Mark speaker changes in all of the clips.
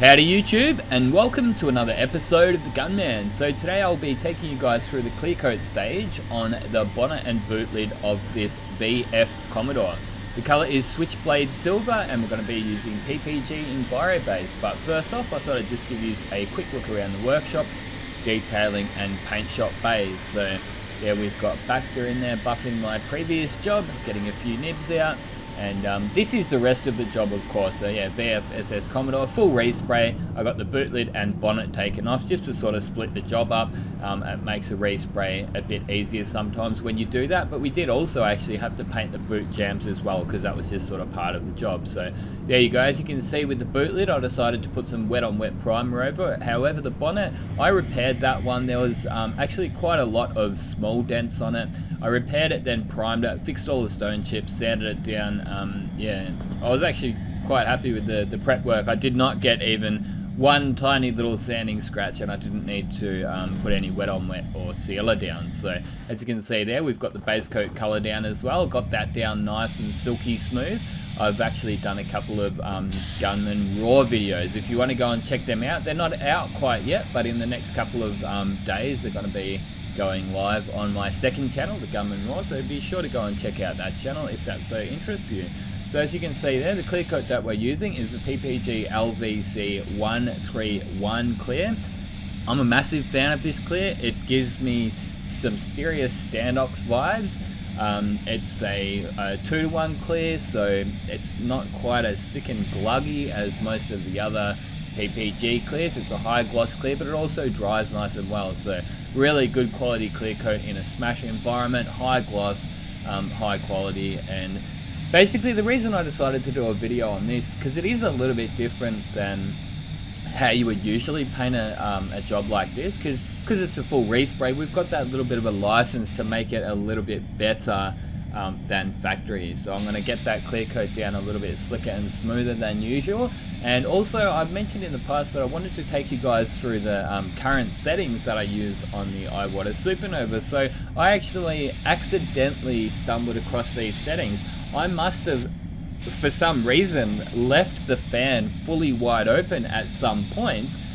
Speaker 1: Howdy YouTube, and welcome to another episode of the Gunman. So today I'll be taking you guys through the clear coat stage on the bonnet and boot lid of this VF Commodore. The colour is Switchblade Silver and we're going to be using PPG Enviro base. But first off, I thought I'd just give you a quick look around the workshop, detailing and paint shop bays. So yeah, we've got Baxter in there buffing my previous job, getting a few nibs out. And this is the rest of the job, of course. So yeah, VF Commodore, full respray. I got the boot lid and bonnet taken off just to sort of split the job up. It makes a respray a bit easier sometimes when you do that. But we did also actually have to paint the boot jambs as well because that was just sort of part of the job. So there you go. As you can see with the boot lid, I decided to put some wet on wet primer over it. However, the bonnet, I repaired that one. There was actually quite a lot of small dents on it. I repaired it, then primed it, fixed all the stone chips, sanded it down. Yeah, I was actually quite happy with the prep work. I did not get even one tiny little sanding scratch, and I didn't need to put any wet on wet or sealer down. So as you can see there, we've got the base coat color down as well. Got that down nice and silky smooth. I've actually done a couple of Gunman raw videos. If you want to go and check them out, they're not out quite yet, but in the next couple of days they're going to be going live on my second channel, the Gunman Raw, so be sure to go and check out that channel if that so interests you. So as you can see there, the clear coat that we're using is the PPG LVC 131 clear. I'm a massive fan of this clear. It gives me some serious Standox vibes. It's a 2-to-1 clear, so it's not quite as thick and gluggy as most of the other PPG clears. It's a high gloss clear, but it also dries nice and well. So really good quality clear coat in a smash environment, high gloss, high quality. And basically the reason I decided to do a video on this, because it is a little bit different than how you would usually paint a job like this, because it's a full respray. We've got that little bit of a license to make it a little bit better than factory. So I'm going to get that clear coat down a little bit slicker and smoother than usual. And also I've mentioned in the past that I wanted to take you guys through the current settings that I use on the iWater Supernova. So I actually accidentally stumbled across these settings. I must have, for some reason, left the fan fully wide open at some points.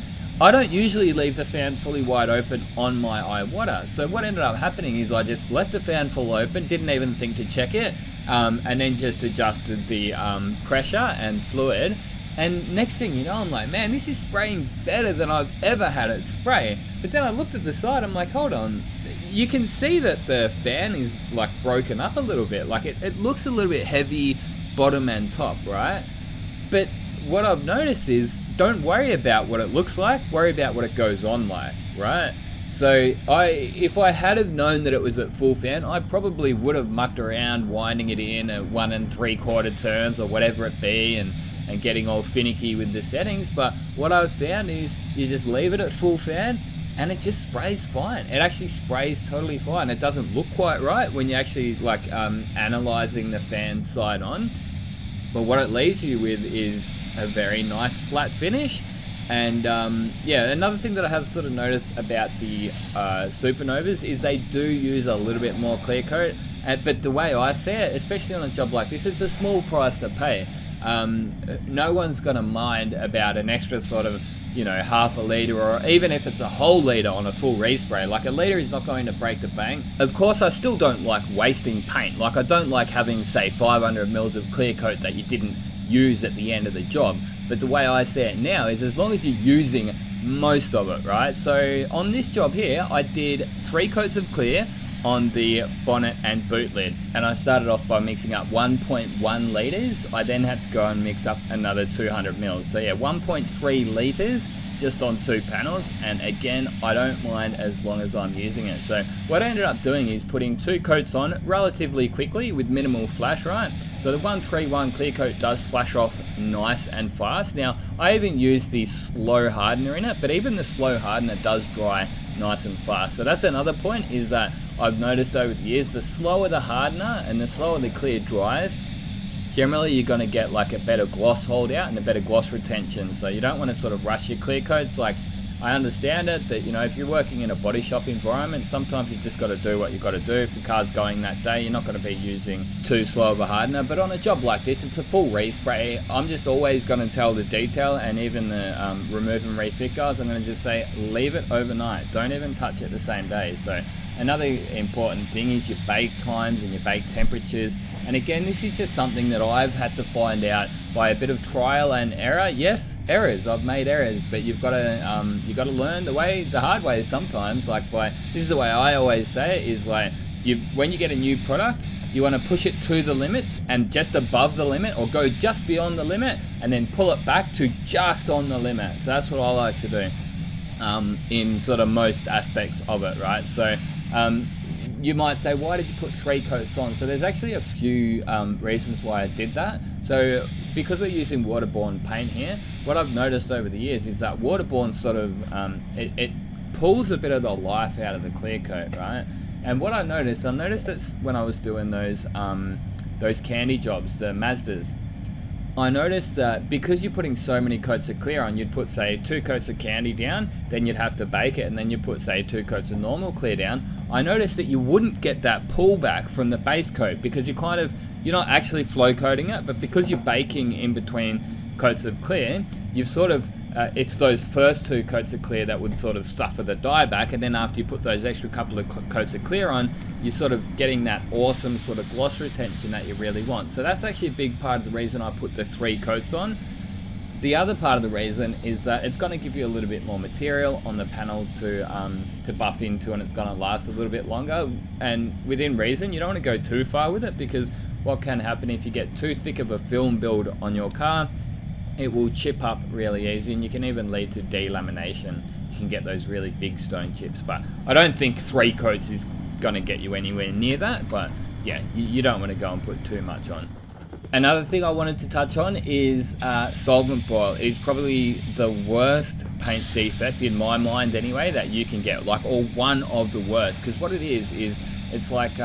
Speaker 1: I don't usually leave the fan fully wide open on my iWater. So what ended up happening is I just left the fan full open, didn't even think to check it, and then just adjusted the pressure and fluid. And next thing you know, I'm like, man, this is spraying better than I've ever had it spray. But then I looked at the side, I'm like, hold on. You can see that the fan is like broken up a little bit. Like it looks a little bit heavy bottom and top, right? But what I've noticed is, don't worry about what it looks like, worry about what it goes on like, right? So if I had have known that it was at full fan, I probably would have mucked around winding it in at 1 3/4 turns or whatever it be, and getting all finicky with the settings. But what I've found is you just leave it at full fan and it just sprays fine. It actually sprays totally fine. It doesn't look quite right when you're actually like analyzing the fan side on, but what it leaves you with is a very nice flat finish. And yeah, another thing that I have sort of noticed about the Supernovas is they do use a little bit more clear coat, but the way I see it, especially on a job like this, it's a small price to pay. No one's gonna mind about an extra sort of, half a litre, or even if it's a whole litre on a full respray. Like a litre is not going to break the bank. Of course, I still don't like wasting paint. Like I don't like having, say, 500 mils of clear coat that you didn't use at the end of the job. But the way I see it now is, as long as you're using most of it, right? So on this job here, I did 3 coats of clear on the bonnet and boot lid, and I started off by mixing up 1.1 litres. I then had to go and mix up another 200 mils. So yeah, 1.3 litres just on 2 panels, and again, I don't mind as long as I'm using it. So what I ended up doing is putting 2 coats on relatively quickly with minimal flash, right? So the 131 clear coat does flash off nice and fast. Now, I even used the slow hardener in it, but even the slow hardener does dry nice and fast. So that's another point, is that I've noticed over the years, the slower the hardener and the slower the clear dries, generally you're going to get like a better gloss holdout and a better gloss retention. So you don't want to sort of rush your clear coats. Like I understand it that, you know, if you're working in a body shop environment, sometimes you just got to do what you got to do. If the car's going that day, you're not going to be using too slow of a hardener. But on a job like this, it's a full respray. I'm just always going to tell the detail, and even the remove and refit guys, I'm going to just say leave it overnight. Don't even touch it the same day. So another important thing is your bake times and your bake temperatures. And again, this is just something that I've had to find out by a bit of trial and error. Yes, errors. I've made errors, but you've got to learn the hard way sometimes. This is the way I always say it, is like when you get a new product, you want to push it to the limits and just above the limit, or go just beyond the limit and then pull it back to just on the limit. So that's what I like to do in sort of most aspects of it, right? So you might say, why did you put 3 coats on? So there's actually a few reasons why I did that. So because we're using waterborne paint here, what I've noticed over the years is that waterborne sort of, it pulls a bit of the life out of the clear coat, right? And what I noticed that when I was doing those candy jobs, the Mazdas, I noticed that because you're putting so many coats of clear on, you'd put, say, 2 coats of candy down, then you'd have to bake it, and then you put, say, 2 coats of normal clear down. I noticed that you wouldn't get that pullback from the base coat, because you're not actually flow coating it, but because you're baking in between coats of clear, you've sort of, it's those first 2 coats of clear that would sort of suffer the dye back, and then after you put those extra couple of coats of clear on, you're sort of getting that awesome sort of gloss retention that you really want. So that's actually a big part of the reason I put the 3 coats on. The other part of the reason is that it's going to give you a little bit more material on the panel to buff into, and it's going to last a little bit longer. And within reason, you don't want to go too far with it, because what can happen if you get too thick of a film build on your car, it will chip up really easy, and you can even lead to delamination. You can get those really big stone chips, but I don't think 3 coats is going to get you anywhere near that. But yeah, you don't want to go and put too much on. Another thing I wanted to touch on is solvent boil is probably the worst paint defect in my mind anyway that you can get, or one of the worst, because what it is it's like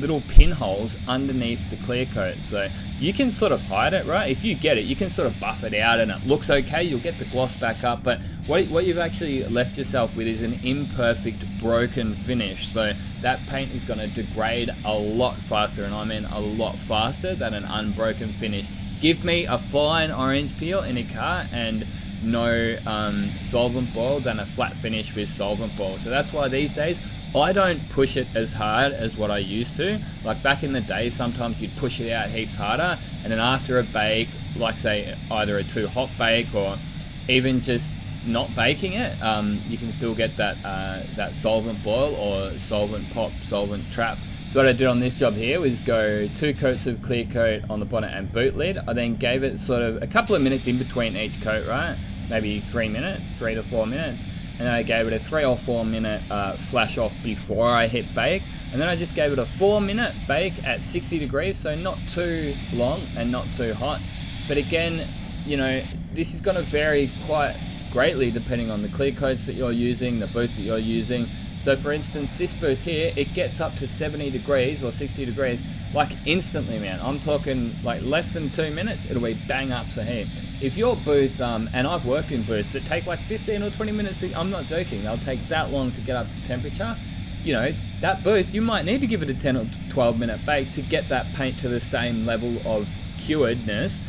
Speaker 1: little pinholes underneath the clear coat. So you can sort of hide it, right? If you get it, you can sort of buff it out and it looks okay, you'll get the gloss back up, but what you've actually left yourself with is an imperfect, broken finish. So that paint is going to degrade a lot faster, and I mean a lot faster than an unbroken finish. Give me a fine orange peel in a car and no solvent boil than a flat finish with solvent boil. So that's why these days I don't push it as hard as what I used to. Like back in the day, sometimes you'd push it out heaps harder, and then after a bake, like say either a too hot bake or even just not baking it, you can still get that solvent boil or solvent pop, solvent trap. So what I did on this job here was go 2 coats of clear coat on the bonnet and boot lid. I then gave it sort of a couple of minutes in between each coat, right? Maybe 3 to 4 minutes. And then I gave it a 3 or 4 minute flash off before I hit bake. And then I just gave it a 4-minute bake at 60 degrees, so not too long and not too hot. But again, you know, this is going to vary quite greatly depending on the clear coats that you're using, the booth that you're using. So for instance, this booth here, it gets up to 70 degrees or 60 degrees like instantly, man. I'm talking like less than 2 minutes, it'll be bang up to here. If your booth, and I've worked in booths that take like 15 or 20 minutes, I'm not joking, they'll take that long to get up to temperature. You know, that booth, you might need to give it a 10 or 12 minute bake to get that paint to the same level of curedness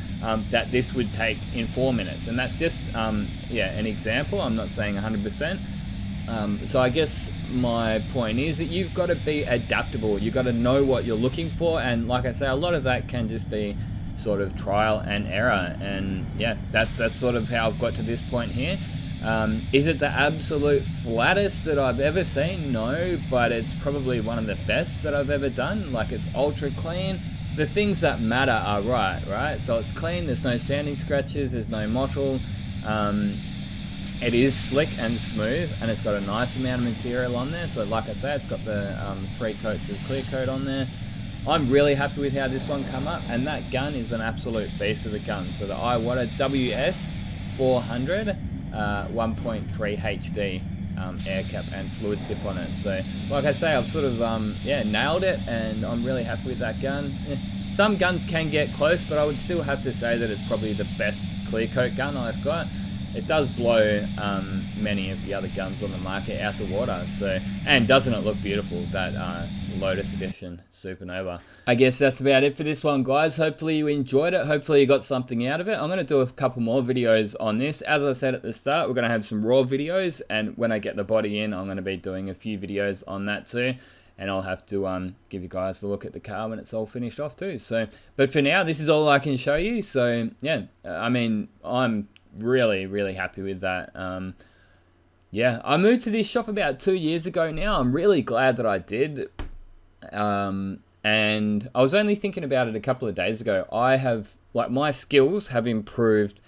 Speaker 1: that this would take in 4 minutes. And that's just, an example. I'm not saying 100%. So I guess my point is that you've got to be adaptable. You've got to know what you're looking for. And like I say, a lot of that can just be sort of trial and error. And yeah, that's sort of how I've got to this point here. Is it the absolute flattest that I've ever seen? No, but it's probably one of the best that I've ever done. Like, it's ultra clean. The things that matter are right? So it's clean, there's no sanding scratches, there's no mottle. It is slick and smooth, and it's got a nice amount of material on there. So like I say, it's got the 3 coats of clear coat on there. I'm really happy with how this one come up, and that gun is an absolute beast of a gun. So the Iwata WS400 1.3 HD air cap and fluid tip on it. So like I say, I've sort of nailed it, and I'm really happy with that gun. Some guns can get close, but I would still have to say that it's probably the best clear coat gun I've got. it does blow many of the other guns on the market out the water. So, and doesn't it look beautiful, that Lotus Edition Supernova? I guess that's about it for this one, guys. Hopefully you enjoyed it. Hopefully you got something out of it. I'm going to do a couple more videos on this. As I said at the start, we're going to have some raw videos, and when I get the body in, I'm going to be doing a few videos on that too. And I'll have to give you guys a look at the car when it's all finished off too. So, but for now, this is all I can show you. So yeah, I mean, I'm really happy with that. Yeah, I moved to this shop about 2 years ago now. I'm really glad that I did. And I was only thinking about it a couple of days ago. I have, like, my skills have improved,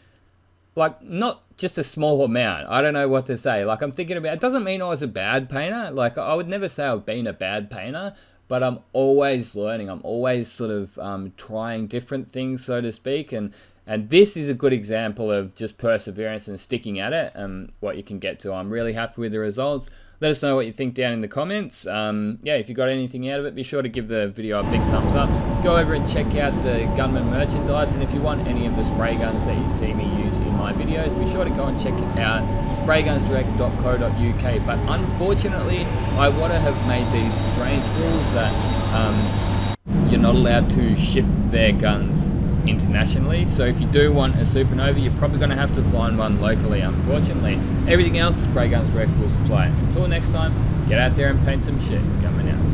Speaker 1: like, not just a small amount. I don't know what to say. Like, I'm thinking about, it doesn't mean I was a bad painter. Like, I would never say I've been a bad painter, but I'm always learning. I'm always sort of trying different things, so to speak. And this is a good example of just perseverance and sticking at it and what you can get to. I'm really happy with the results. Let us know what you think down in the comments. Yeah, if you got anything out of it, be sure to give the video a big thumbs up. Go over and check out the Gunman merchandise, and if you want any of the spray guns that you see me use in my videos, be sure to go and check it out, spraygunsdirect.co.uk. But unfortunately, I want to have made these strange rules that you're not allowed to ship their guns internationally. So if you do want a Supernova, you're probably going to have to find one locally, unfortunately. Everything else, Spray Guns Direct will supply. Until next time, get out there and paint some shit. Gunman out.